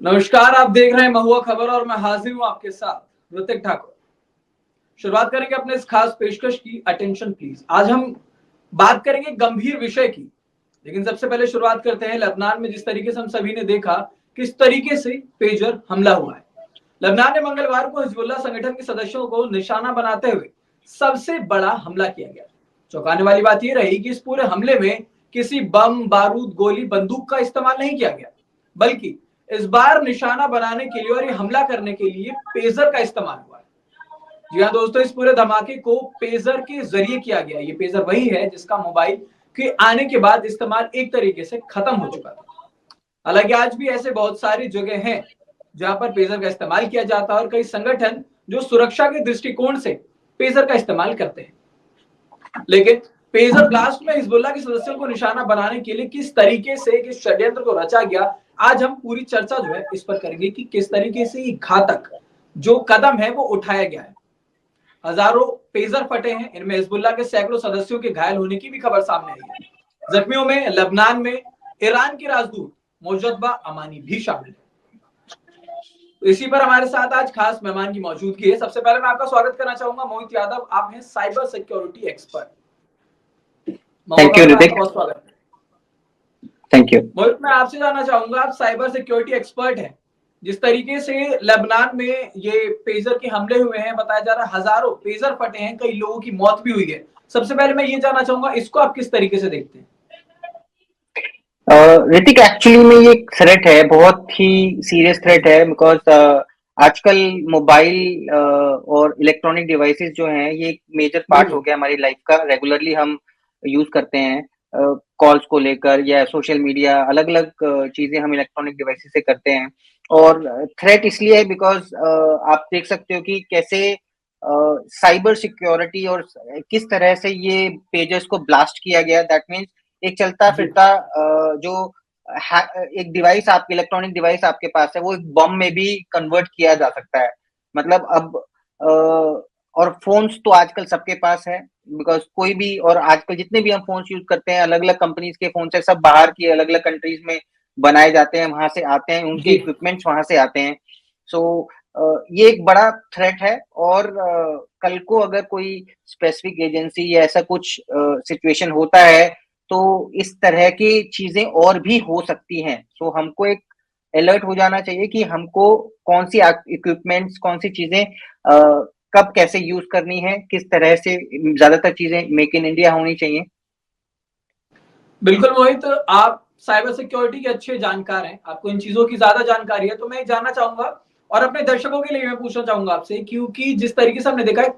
नमस्कार, आप देख रहे हैं महुआ खबर और मैं हाजिर हूं आपके साथ ऋतिक ठाकुर। शुरुआत करेंगे अपने इस खास पेशकश की, अटेंशन प्लीज। आज हम बात करेंगे गंभीर विषय की, लेकिन सबसे पहले शुरुआत करते हैं लेबनान में जिस तरीके से हम सभी ने देखा किस तरीके से पेजर हमला हुआ है। लेबनान ने मंगलवार को हिजबुल्लाह संगठन के सदस्यों को निशाना बनाते हुए सबसे बड़ा हमला किया गया। चौंकाने वाली बात यह रही कि इस पूरे हमले में किसी बम, बारूद, गोली, बंदूक का इस्तेमाल नहीं किया गया, बल्कि इस बार निशाना बनाने के लिए और ये हमला करने के लिए पेजर का इस्तेमाल हुआ है। जी हाँ दोस्तों, इस पूरे धमाके को पेजर के जरिए किया गया। ये पेजर वही है जिसका मोबाइल के आने के बाद इस्तेमाल एक तरीके से खत्म हो चुका था। हालांकि आज भी ऐसे बहुत सारी जगह हैं जहां पर पेजर का इस्तेमाल किया जाता है और कई संगठन जो सुरक्षा के दृष्टिकोण से पेजर का इस्तेमाल करते हैं। लेकिन पेजर ब्लास्ट में हिजबुल्लाह के सदस्यों को निशाना बनाने के लिए किस तरीके से किस षड्यंत्र को रचा गया, आज हम पूरी चर्चा जो है इस पर करेंगे कि किस तरीके से ये घातक जो कदम है वो उठाया गया है। हजारों पेजर फटे हैं, इनमें हिजबुल्लाह के सैकड़ों सदस्यों के घायल होने की भी खबर सामने आई है। जख्मियों में लेबनान में ईरान के राजदूत मोजद्दा अमानी भी शामिल है। इसी पर हमारे साथ आज खास मेहमान की मौजूदगी है। सबसे पहले मैं आपका स्वागत करना चाहूंगा मोहित यादव, आप हैं cyber security expert. Thank you Hrithik. Thank you Mohit, मैं आपसे जानना चाहूंगा, आप साइबर सिक्योरिटी एक्सपर्ट हैं। जिस तरीके से लेबनान में ये पेजर के हमले हुए हैं, बताया जा रहा है हजारों पेजर फटे हैं, कई लोगों की मौत भी हुई है। सबसे पहले मैं ये जानना चाहूंगा, इसको आप किस तरीके से देखते हैं? ऋतिक, एक्चुअली में ये थ्रेट है, बहुत ही सीरियस थ्रेट है। बिकॉज आजकल मोबाइल और इलेक्ट्रॉनिक डिवाइसेस जो हैं ये एक मेजर पार्ट हो गया हमारी लाइफ का। रेगुलरली हम यूज करते हैं कॉल्स को लेकर या सोशल मीडिया, अलग अलग चीजें हम इलेक्ट्रॉनिक डिवाइसेस से करते हैं। और थ्रेट इसलिए है बिकॉज आप देख सकते हो कि कैसे साइबर सिक्योरिटी और किस तरह से ये पेजेस को ब्लास्ट किया गया। दैट मीन्स एक चलता फिरता जो एक डिवाइस, आपके इलेक्ट्रॉनिक डिवाइस आपके पास है, वो एक बम में भी कन्वर्ट किया जा सकता है। मतलब अब और फोन्स तो आजकल सबके पास है, बिकॉज कोई भी, और आजकल जितने भी हम फोन्स यूज करते हैं, अलग अलग कंपनीज के फोन है, सब बाहर की अलग अलग कंट्रीज में बनाए जाते हैं, वहां से आते हैं, उनके इक्विपमेंट्स वहां से आते हैं। सो ये एक बड़ा थ्रेट है। और कल को अगर कोई स्पेसिफिक एजेंसी या ऐसा कुछ सिचुएशन होता है तो इस तरह की चीजें और भी हो सकती हैं। सो हमको एक अलर्ट हो जाना चाहिए कि हमको कौन सी इक्विपमेंट्स, कौन सी चीजें कब कैसे यूज करनी है, किस तरह से। ज्यादातर चीजें मेक इन इंडिया होनी चाहिए। बिल्कुल मोहित, आप साइबर सिक्योरिटी के अच्छे जानकार हैं, आपको इन चीजों की ज्यादा जानकारी है। तो मैं जानना चाहूंगा और अपने दर्शकों के लिए मैं पूछना चाहूंगा आपसे, क्योंकि जिस तरीके से हमने देखा है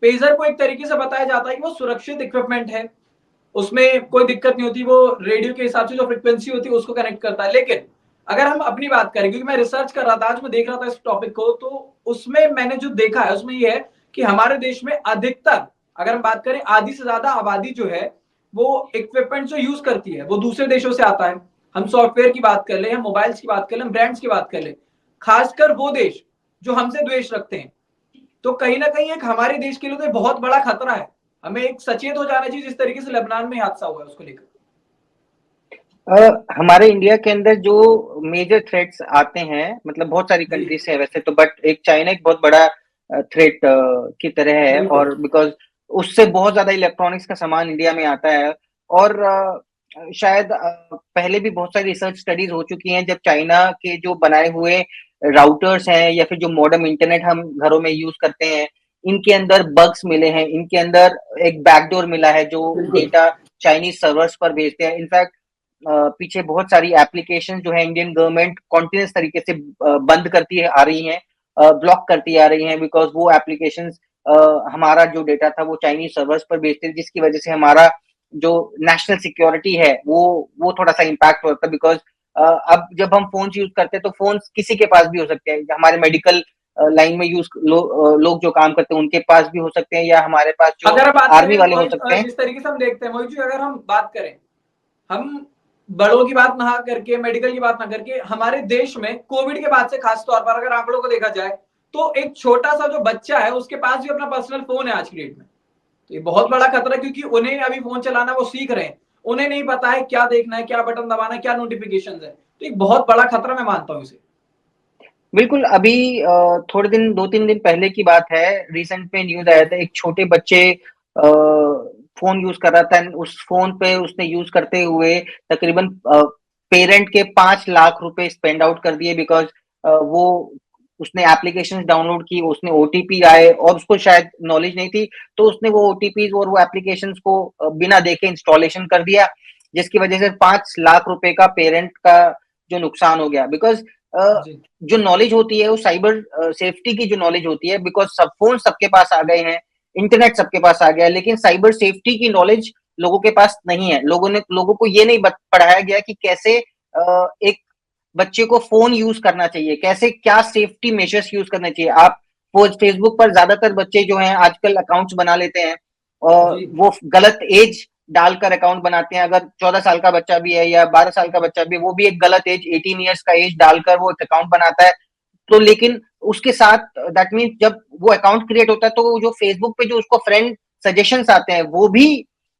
पेजर को एक तरीके से बताया जाता है कि वो सुरक्षित इक्विपमेंट है, उसमें कोई दिक्कत नहीं होती, वो रेडियो के हिसाब से जो फ्रीक्वेंसी होती है उसको कनेक्ट करता है। लेकिन अगर हम अपनी बात करें, क्योंकि मैं रिसर्च कर रहा था, आज मैं देख रहा था इस टॉपिक को, तो उसमें मैंने जो देखा है उसमें ये है कि हमारे देश में अधिकतर, अगर हम बात करें, आधी से ज्यादा आबादी जो है वो इक्विपमेंट जो यूज करती है वो दूसरे देशों से आता है। हम सॉफ्टवेयर की बात कर ले, हम मोबाइल्स की बात कर ले, हम ब्रांड्स की बात कर ले, खासकर वो देश जो हमसे द्वेष रखते हैं। तो कहीं ना कहीं एक हमारे देश के लिए तो बहुत बड़ा खतरा है, हमें एक सचेत हो जाना चाहिए जिस तरीके से लेबनान में हादसा हुआ है उसको लेकर। हमारे इंडिया के अंदर जो मेजर थ्रेट्स आते हैं, मतलब बहुत सारी कंट्रीज है वैसे तो, बट एक चाइना एक बहुत बड़ा थ्रेट की तरह है। और बिकॉज उससे बहुत ज्यादा इलेक्ट्रॉनिक्स का सामान इंडिया में आता है। और शायद पहले भी बहुत सारी रिसर्च स्टडीज हो चुकी हैं, जब चाइना के जो बनाए हुए राउटर्स हैं या फिर जो मॉडर्न इंटरनेट हम घरों में यूज करते हैं, इनके अंदर बग्स मिले हैं, इनके अंदर एक बैकडोर मिला है जो डेटा चाइनीज सर्वर्स पर भेजते हैं। इनफैक्ट पीछे बहुत सारी एप्लीकेशन जो है इंडियन गवर्नमेंट कॉन्टिन्यूस तरीके से बंद करती आ रही हैं, ब्लॉक करती आ रही हैं, बिकॉज वो एप्लीकेशन हमारा जो डेटा था वो चाइनीज सर्वर्स पर भेजते थे, जिसकी वजह से हमारा जो नेशनल सिक्योरिटी है वो थोड़ा सा इम्पैक्ट होता है। बिकॉज अब जब हम फोन यूज करते हैं तो फोन किसी के पास भी हो सकते हैं, हमारे मेडिकल लाइन में लोग जो काम करते हैं उनके पास भी हो सकते हैं, या हमारे पास जो आर्मी वाले हो सकते हैं। जिस तरीके से हम देखते हैं मोहित जी, अगर हम बात करें, हम बड़ों की बात ना करके, मेडिकल की बात ना करके, हमारे देश में कोविड के बाद से खास तौर पर अगर आंकड़ों को देखा जाए तो एक छोटा सा जो बच्चा है उसके पास भी अपना पर्सनल फोन है आज की डेट में। तो ये बहुत बड़ा खतरा है, क्योंकि उन्हें अभी फोन चलाना वो सीख रहे हैं, उन्हें नहीं पता है क्या देखना है, क्या बटन दबाना है, क्या नोटिफिकेशन है। तो एक बहुत बड़ा खतरा मैं मानता हूँ इसे। बिल्कुल, अभी थोड़े दिन 2-3 दिन पहले की बात है, रिसेंट में न्यूज़ आया था, एक छोटे बच्चे फ़ोन यूज़ कर रहा था एंड उस फ़ोन पे उसने यूज़ करते हुए तकरीबन पेरेंट के 5 लाख रुपए स्पेंड आउट कर दिए बिकॉज़ वो उसने एप्लीकेशंस डाउनलोड की, उसने ओटीपी आए और उसको शायद नॉलेज नहीं थी, तो उसने वो ओटीपीज़ और वो एप्लीकेशंस को बिना देखे इंस्टॉलेशन कर दिया, जिसकी वजह से 5 लाख रुपए का पेरेंट का जो नुकसान हो गया बिकॉज़ जी, जो नॉलेज होती है वो साइबर सेफ्टी की जो नॉलेज होती है बिकॉज़ सब फ़ोन सबके पास आ गए हैं, इंटरनेट सबके पास आ गया है, लेकिन साइबर सेफ्टी की नॉलेज लोगों के पास नहीं है। लोगों को ये नहीं पढ़ाया गया कि कैसे एक बच्चे को फ़ोन यूज़ करना चाहिए, कैसे क्या सेफ्टी मेजर्स यूज़ करने चाहिए। आप वो फेसबुक पर ज़्यादातर बच्चे जो हैं आजकल अकाउंट्स बना लेते हैं और जी, वो गलत एज डालकर अकाउंट बनाते हैं। अगर 14 साल का बच्चा भी है या 12 साल का बच्चा भी है, वो भी एक गलत एज 18 ईयर्स का एज डालकर वो एक अकाउंट बनाता है। तो लेकिन उसके साथ दैट मीन्स जब वो अकाउंट क्रिएट होता है तो जो फेसबुक पे जो उसको फ्रेंड सजेशंस आते हैं वो भी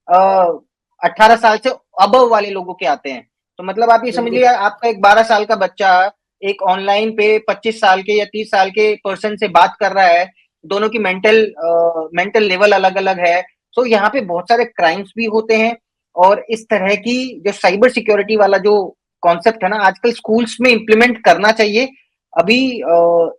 18 साल से अबव वाले लोगों के आते हैं। तो मतलब आप ये समझिए बिल्कुल, आपका एक 12 साल का बच्चा एक ऑनलाइन पे 25 साल के या 30 साल के पर्सन से बात कर रहा है, दोनों की मेंटल लेवल अलग-अलग है। तो यहाँ पे बहुत सारे क्राइम्स भी होते हैं और इस तरह की जो साइबर सिक्योरिटी वाला जो कॉन्सेप्ट है ना आजकल स्कूल्स में इम्प्लीमेंट करना चाहिए। अभी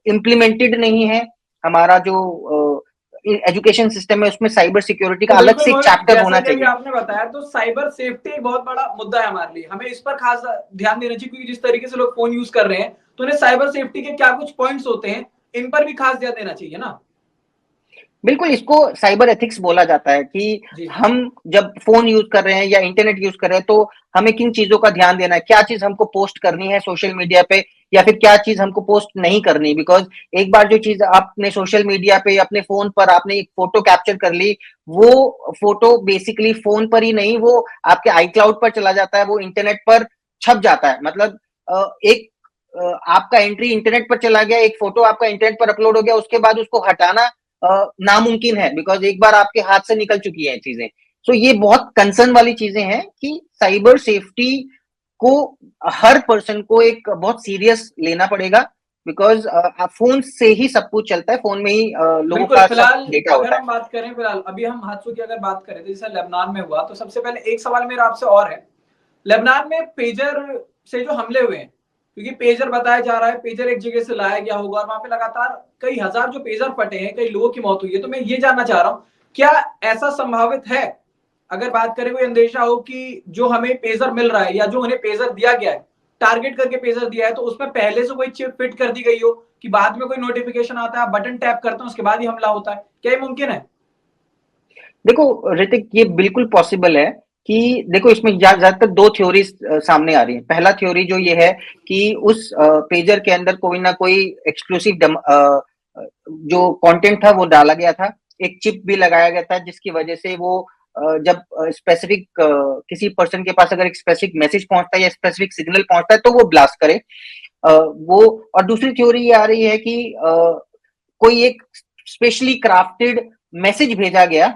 इम्प्लीमेंटेड नहीं है। हमारा जो एजुकेशन सिस्टम है उसमें साइबर सिक्योरिटी का तो अलग बिल्कुल से एक मोहित, चैप्टर जैसा होना कि अभी चाहिए। आपने बताया, तो साइबर सेफ्टी एक बहुत बड़ा मुद्दा है हमारे लिए, हमें इस पर खास ध्यान देना चाहिए, क्योंकि जिस तरीके से लोग फोन यूज कर रहे हैं, तो उन्हें साइबर सेफ्टी के क्या कुछ पॉइंट्स होते हैं, इन पर भी खास ध्यान देना चाहिए ना। बिल्कुल, इसको साइबर एथिक्स बोला जाता है कि जी, हम जब फ़ोन यूज़ कर रहे हैं या इंटरनेट यूज़ कर रहे हैं, तो हमें किन चीज़ों का ध्यान देना है, क्या चीज़ हमको पोस्ट करनी है सोशल मीडिया पे या फिर क्या चीज़ हमको पोस्ट नहीं करनी। बिकॉज़ एक बार जो चीज़ आपने सोशल मीडिया पे अपने फ़ोन पर आपने एक फ़ोटो कैप्चर कर ली, वो फ़ोटो बेसिकली फ़ोन पर ही नहीं, वो आपके आईक्लाउड पर चला जाता है, वो इंटरनेट पर छप जाता है। मतलब एक आपका एंट्री इंटरनेट पर चला गया, एक फ़ोटो आपका इंटरनेट पर अपलोड हो गया, उसके बाद उसको हटाना नामुमकिन है बिकॉज़ एक बार आपके हाथ से निकल चुकी है चीज़ें। सो ये बहुत कंसर्न वाली चीज़ें हैं कि साइबर सेफ्टी को हर पर्सन को एक बहुत सीरियस लेना पड़ेगा बिकॉज़ फ़ोन से ही सब कुछ चलता है, फ़ोन में ही लोगों बिल्कुल। का सब फिलहाल डेटा अगर होता है। हम बात करें, फिलहाल अभी हम हादसों की अगर बात करें, तो जैसे लेबनान में हुआ, तो सबसे पहले एक सवाल मेरा आपसे और है, लेबनान में पेजर से जो हमले हुए हैं, क्योंकि पेजर बताया जा रहा है, पेजर एक जगह से लाया गया होगा और वहां पे लगातार कई हजार जो पेजर फटे हैं, कई लोगों की मौत हुई है, तो मैं ये जानना चाह रहा हूं, क्या ऐसा संभावित है, अगर बात करें, कोई अंदेशा हो कि जो हमें पेजर मिल रहा है या जो उन्हें पेजर दिया गया है, टारगेट करके पेजर दिया है, तो उसमें पहले से कोई चिप फिट कर दी गई हो कि बाद में कोई नोटिफिकेशन आता है, बटन टैप करते हैं, उसके बाद ही हमला होता है, क्या ये मुमकिन है? देखो ऋतिक ये बिल्कुल पॉसिबल है कि देखो इसमें ज्यादातर दो थ्योरीज सामने आ रही हैं। पहला थ्योरी जो ये है कि उस पेजर के अंदर कोई ना कोई एक्सक्लूसिव जो कंटेंट था वो डाला गया था, एक चिप भी लगाया गया था जिसकी वजह से वो जब स्पेसिफिक किसी पर्सन के पास अगर एक स्पेसिफिक मैसेज पहुंचता है या स्पेसिफिक सिग्नल पहुंचता है तो वो ब्लास्ट करे। वो और दूसरी थ्योरी ये आ रही है कि कोई एक स्पेशली क्राफ्टेड मैसेज भेजा गया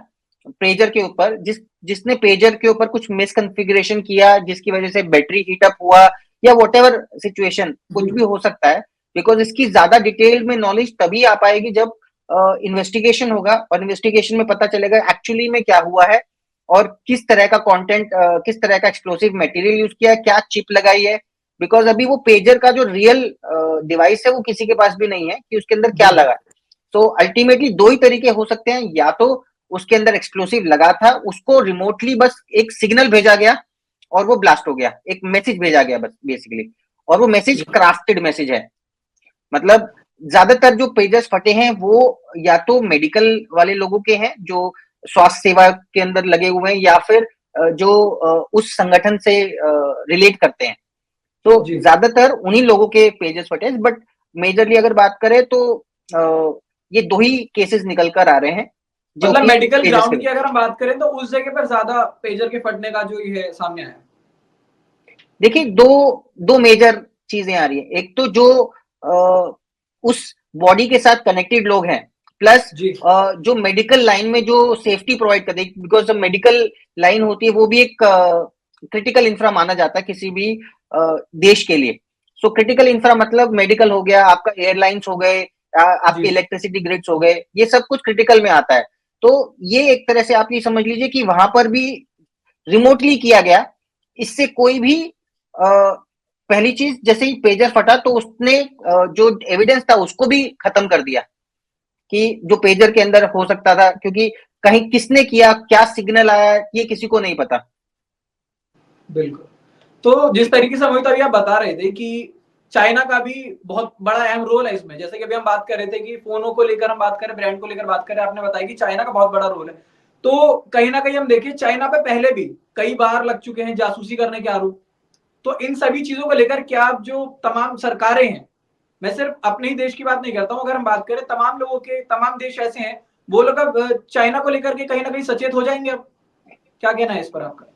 पेजर के ऊपर जिसने पेजर के ऊपर कुछ मिसकंफिगरेशन किया जिसकी वजह से बैटरी हीट अप हुआ या वॉटेवर सिचुएशन जी, कुछ भी हो सकता है। बिकॉज इसकी ज्यादा डिटेल में नॉलेज तभी आ पाएगी जब इन्वेस्टिगेशन होगा और इन्वेस्टिगेशन में पता चलेगा एक्चुअली में क्या हुआ है और किस तरह का कंटेंट किस तरह का एक्सप्लोसिव मटेरियल यूज किया है, क्या चिप लगाई है। बिकॉज अभी वो पेजर का जो रियल डिवाइस है वो किसी के पास भी नहीं है कि उसके अंदर क्या जी, लगा है। तो अल्टीमेटली दो ही तरीके हो सकते हैं, या तो उसके अंदर एक्सप्लोसिव लगा था, उसको रिमोटली बस एक सिग्नल भेजा गया और वो ब्लास्ट हो गया, एक मैसेज भेजा गया बस बेसिकली, और वो मैसेज जी, क्राफ्टेड मैसेज है। मतलब ज्यादातर जो पेजेस फटे हैं वो या तो मेडिकल वाले लोगों के हैं जो स्वास्थ्य सेवा के अंदर लगे हुए हैं या फिर जो उस संगठन से रिलेट करते हैं। तो जी। ज्यादातर उन्हीं लोगों के पेजेस फटे हैं, बट मेजरली अगर बात करें तो ये दो ही केसेस निकल कर आ रहे हैं जो मतलब कि मेडिकल पेजेस के। ग्राउंड की अगर हम बात करें, तो उस जगह पर ज्यादा पेजर के फटने का जो ये है सामने आया। देखिए दो दो मेजर चीजें आ रही है, एक तो जो उस बॉडी के साथ कनेक्टेड लोग हैं प्लस जी, जो मेडिकल लाइन में जो सेफ्टी प्रोवाइड करते हैं, बिकॉज जब मेडिकल लाइन होती है वो भी एक क्रिटिकल इंफ्रा माना जाता है किसी भी देश के लिए। सो क्रिटिकल इंफ्रा मतलब मेडिकल हो गया, आपका एयरलाइंस हो गए, आपके जी इलेक्ट्रिसिटी ग्रिड्स हो गए, ये सब कुछ क्रिटिकल में आता है। तो ये एक तरह से आप ये समझ लीजिए कि वहां पर भी रिमोटली किया गया। इससे कोई भी पहली चीज, जैसे ही पेजर फटा तो उसने जो एविडेंस था उसको भी खत्म कर दिया कि जो पेजर के अंदर हो सकता था, क्योंकि कहीं किसने किया, क्या सिग्नल आया, ये किसी को नहीं पता। बिल्कुल। तो जिस तरीके से मोहित अभी आप बता रहे थे कि चाइना का भी बहुत बड़ा अहम रोल है इसमें, जैसे कि अभी हम बात कर रहे थे कि फोनों को लेकर हम बात करें, ब्रांड को लेकर बात करें, आपने बताया कि चाइना का बहुत बड़ा रोल है। तो कहीं ना कहीं हम देखें चाइना पे पहले भी कई बार लग चुके हैं जासूसी करने के आरोप। तो इन सभी चीजों को लेकर क्या आप जो तमाम सरकारें हैं, मैं सिर्फ अपने ही देश की बात नहीं करता हूं, अगर हम बात करें तमाम लोगों के, तमाम देश ऐसे हैं, वो लोग अब चाइना को लेकर के कहीं ना कहीं सचेत हो जाएंगे अब? क्या कहना है इस पर आपका?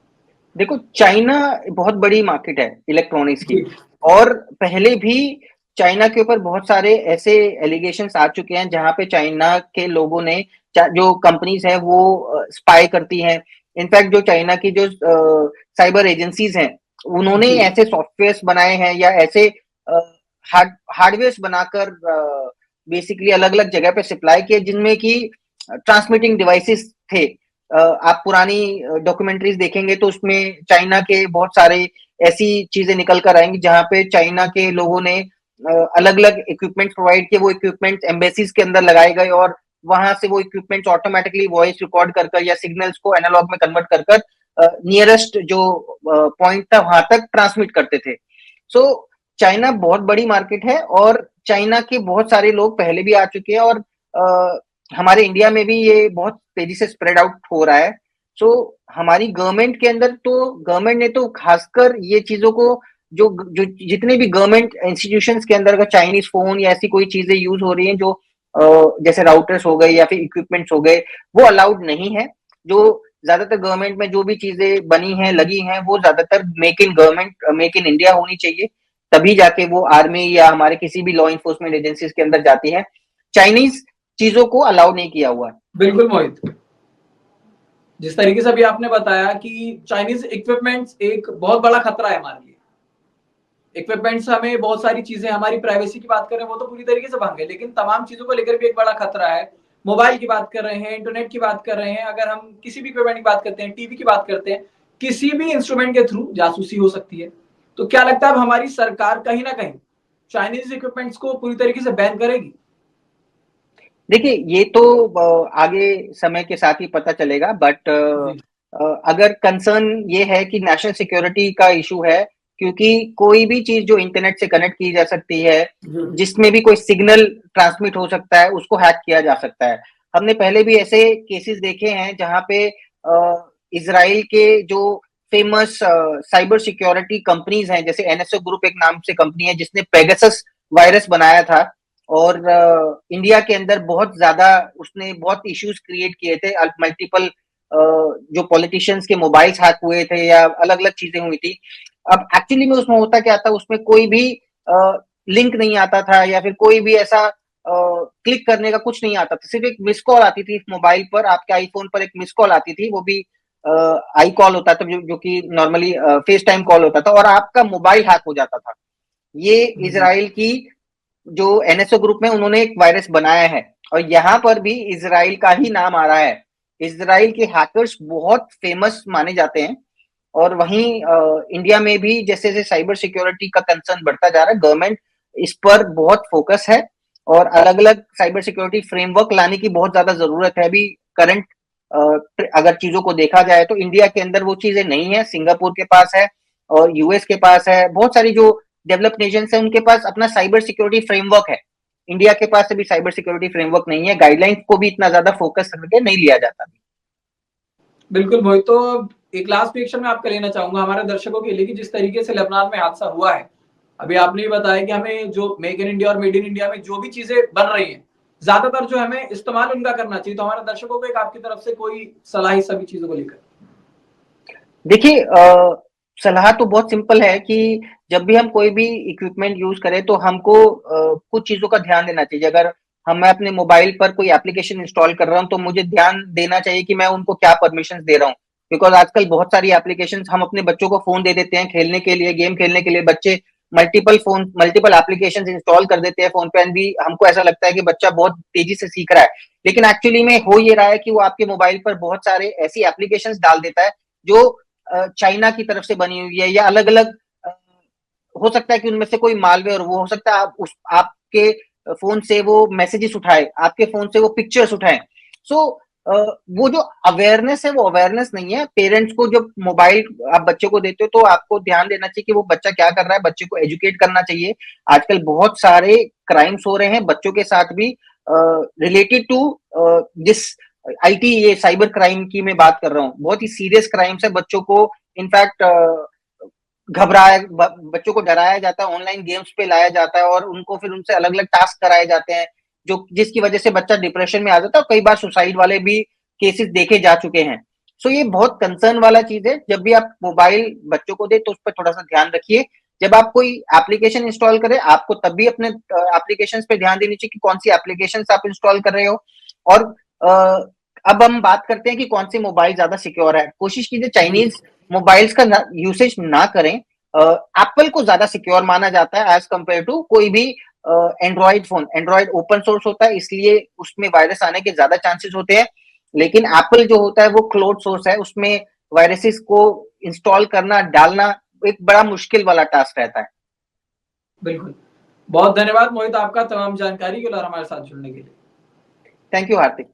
देखो, चाइना बहुत बड़ी मार्केट है इलेक्ट्रॉनिक्स की, जी और पहले भी चाइना के ऊपर बहुत सारे ऐसे एलिगेशंस आ चुके हैं जहां पे चाइना के लोगों ने, जो कंपनीज हैं वो स्पाई करती हैं। इनफैक्ट जो चाइना की जो साइबर एजेंसीज हैं, उन्होंने जी ऐसे सॉफ्टवेयर्स बनाए हैं या ऐसे हार्डवेयर बनाकर बेसिकली अलग अलग जगह पे सप्लाई किए जिनमें कि ट्रांसमिटिंग डिवाइसेस थे। आप पुरानी डॉक्यूमेंट्रीज देखेंगे तो उसमें चाइना के बहुत सारे ऐसी चीजें निकल कर आएंगी जहां पे चाइना के लोगों ने अलग अलग इक्विपमेंट प्रोवाइड किए। वो इक्विपमेंट एम्बेसीज के अंदर लगाए गए और वहां से वो इक्विपमेंट ऑटोमेटिकली वॉइस रिकॉर्ड कर या सिग्नल्स को एनालॉग में कन्वर्ट कर नियरेस्ट जो पॉइंट था वहां तक ट्रांसमिट करते थे। सो चाइना बहुत बड़ी मार्केट है और चाइना के बहुत सारे लोग पहले भी आ चुके हैं, और हमारे इंडिया में भी ये बहुत तेजी से स्प्रेड आउट हो रहा है। सो हमारी गवर्नमेंट के अंदर तो, गवर्नमेंट ने तो खासकर ये चीजों को, जो जो जितने भी गवर्नमेंट इंस्टीट्यूशंस के अंदर अगर चाइनीज फोन या ऐसी कोई चीजें यूज हो रही हैं जो जैसे राउटर्स हो गए या फिर इक्विपमेंट्स हो गए, वो अलाउड नहीं है। जो ज्यादातर गवर्नमेंट में जो भी चीजें बनी हैं, लगी हैं, वो ज्यादातर make in government, make in India होनी चाहिए, तभी जाके वो आर्मी या हमारे किसी भी लॉ इन्फोर्समेंट एजेंसीज के अंदर जाती है। चाइनीज चीजों को अलाउ नहीं किया हुआ है। बिल्कुल मोहित, जिस तरीके से अभी आपने बताया कि चाइनीज इक्विपमेंट्स एक बहुत बड़ा खतरा है हमारे लिए। इक्विपमेंट्स हमें बहुत सारी चीजें, हमारी प्राइवेसी की बात करें वो तो पूरी तरीके से भांगे, लेकिन तमाम चीजों को लेकर भी एक बड़ा खतरा है। मोबाइल की बात कर रहे हैं, इंटरनेट की बात कर रहे हैं, अगर हम किसी भी इक्विपमेंट की बात करते हैं, टीवी की बात करते हैं, किसी भी इंस्ट्रूमेंट के थ्रू जासूसी हो सकती है। तो क्या लगता है अब हमारी सरकार कहीं ना कहीं चाइनीज इक्विपमेंट्स को पूरी तरीके से बैन करेगी? देखिए, ये तो आगे समय के साथ ही पता चलेगा, बट जी अगर कंसर्न ये है कि नेशनल सिक्योरिटी का इशू है, क्योंकि कोई भी चीज जो इंटरनेट से कनेक्ट की जा सकती है, जी जिसमें भी कोई सिग्नल ट्रांसमिट हो सकता है, उसको हैक किया जा सकता है। हमने पहले भी ऐसे केसेस देखे हैं जहां पे इसराइल के जो फेमस साइबर सिक्योरिटी कंपनीज हैं, जैसे एनएसओ ग्रुप एक नाम से कंपनी है जिसने पेगासस वायरस बनाया था, और इंडिया के अंदर बहुत ज्यादा उसने बहुत इश्यूज क्रिएट किए थे। मल्टीपल जो पॉलिटिशियंस के मोबाइल्स हैक हुए थे या अलग अलग चीजें हुई थी। अब एक्चुअली में उसमें होता क्या था, उसमें कोई भी लिंक नहीं आता था या फिर कोई भी ऐसा क्लिक करने का कुछ नहीं आता था, सिर्फ एक मिस कॉल आती थी मोबाइल पर, आपके आईफोन पर एक मिस कॉल आती थी, वो भी आई कॉल होता था, जो कि नॉर्मली फेस टाइम कॉल होता था, और आपका मोबाइल हैक हो जाता था। ये जी इसराइल की जो एनएसओ ग्रुप में उन्होंने एक वायरस बनाया है, और यहाँ पर भी इसराइल का ही नाम आ रहा है। इसराइल के हैकर्स बहुत फेमस माने जाते हैं। और वहीं इंडिया में भी जैसे जैसे साइबर सिक्योरिटी का कंसर्न बढ़ता जा रहा है, गवर्नमेंट इस पर बहुत फोकस है, और अलग अलग साइबर सिक्योरिटी फ्रेमवर्क लाने की बहुत ज्यादा जरूरत है। अभी करंट अगर चीजों को देखा जाए तो इंडिया के अंदर वो चीजें नहीं है, सिंगापुर के पास है और यूएस के पास है, बहुत सारी जो डेवलप नेशंस है उनके पास अपना साइबर सिक्योरिटी फ्रेमवर्क है। इंडिया के पास अभी साइबर सिक्योरिटी फ्रेमवर्क नहीं है, गाइडलाइंस को भी इतना ज्यादा फोकस करके नहीं लिया जाता। बिल्कुल मोहित, तो एक लास्ट क्वेश्चन मैं आपका लेना चाहूंगा हमारे दर्शकों के लिए कि जिस तरीके से लेबनान में हादसा हुआ है, अभी आपने भी बताया कि हमें जो मेक इन इंडिया और मेड इन इंडिया में जो भी चीजें बन रही हैं, ज्यादातर जो हमें इस्तेमाल उनका करना चाहिए, तो हमारे दर्शकों को एक आपकी तरफ से कोई सलाह इस सभी चीजों को लेकर? देखिए, सलाह तो बहुत सिंपल है कि जब भी हम कोई भी इक्विपमेंट यूज करें तो हमको कुछ चीजों का ध्यान देना चाहिए। अगर मैं अपने मोबाइल पर कोई एप्लीकेशन इंस्टॉल कर रहा हूँ तो मुझे ध्यान देना चाहिए कि मैं उनको क्या परमिशन दे रहा हूँ। बिकॉज आजकल बहुत सारी एप्लीकेशंस हम अपने बच्चों को फोन दे देते हैं खेलने के लिए, गेम खेलने के लिए। बच्चे मल्टीपल एप्लीकेशंस इंस्टॉल कर देते हैं फोन पे, एंड भी हमको ऐसा लगता है कि बच्चा बहुत तेजी से सीख रहा है, लेकिन एक्चुअली में हो ये रहा है कि वो आपके मोबाइल पर बहुत सारे ऐसी एप्लीकेशंस डाल देता है जो चाइना की तरफ से बनी हुई है, या अलग अलग हो सकता है कि उनमें से कोई मालवेयर, वो हो सकता है आपके फोन से वो मैसेजेस उठाए, आपके फोन से वो पिक्चर्स उठाए। सो वो जो अवेयरनेस है वो अवेयरनेस नहीं है। पेरेंट्स को जब मोबाइल आप बच्चे को देते हो तो आपको ध्यान देना चाहिए कि वो बच्चा क्या कर रहा है, बच्चे को एजुकेट करना चाहिए। आजकल बहुत सारे क्राइम्स हो रहे हैं बच्चों के साथ भी, रिलेटेड टू दिस आईटी, ये साइबर क्राइम की मैं बात कर रहा हूँ। बहुत ही सीरियस क्राइम्स है, बच्चों को इनफैक्ट घबराया, बच्चों को डराया जाता है, ऑनलाइन गेम्स पे लाया जाता है और उनको फिर उनसे अलग अलग टास्क कराए जाते हैं, जो जिसकी वजह से बच्चा डिप्रेशन में आ जाता है, और कई बार सुसाइड वाले भी केसेस देखे जा चुके हैं। सो ये बहुत कंसर्न वाला चीज है। जब भी आप मोबाइल बच्चों को दे तो उस पर थोड़ा सा ध्यान रखिए। जब आप कोई एप्लीकेशन इंस्टॉल करें, आपको तब भी अपने एप्लीकेशन पे ध्यान देनी चाहिए कि कौन सी एप्लीकेशन आप इंस्टॉल कर रहे हो। और अब हम बात करते हैं कि कौन सी मोबाइल ज्यादा सिक्योर है। कोशिश कीजिए चाइनीज मोबाइल्स का यूसेज ना करें। एप्पल को ज्यादा सिक्योर माना जाता है एज कंपेयर टू कोई भी Android phone. Android open source होता है, इसलिए उसमें वायरस आने के ज्यादा चांसेस होते हैं, लेकिन एप्पल जो होता है वो क्लोज सोर्स है, उसमें वायरसेस को इंस्टॉल करना, डालना एक बड़ा मुश्किल वाला टास्क रहता है। बिल्कुल, बहुत धन्यवाद मोहित आपका तमाम जानकारी के लिए और हमारे साथ जुड़ने के लिए। Thank you Hardik.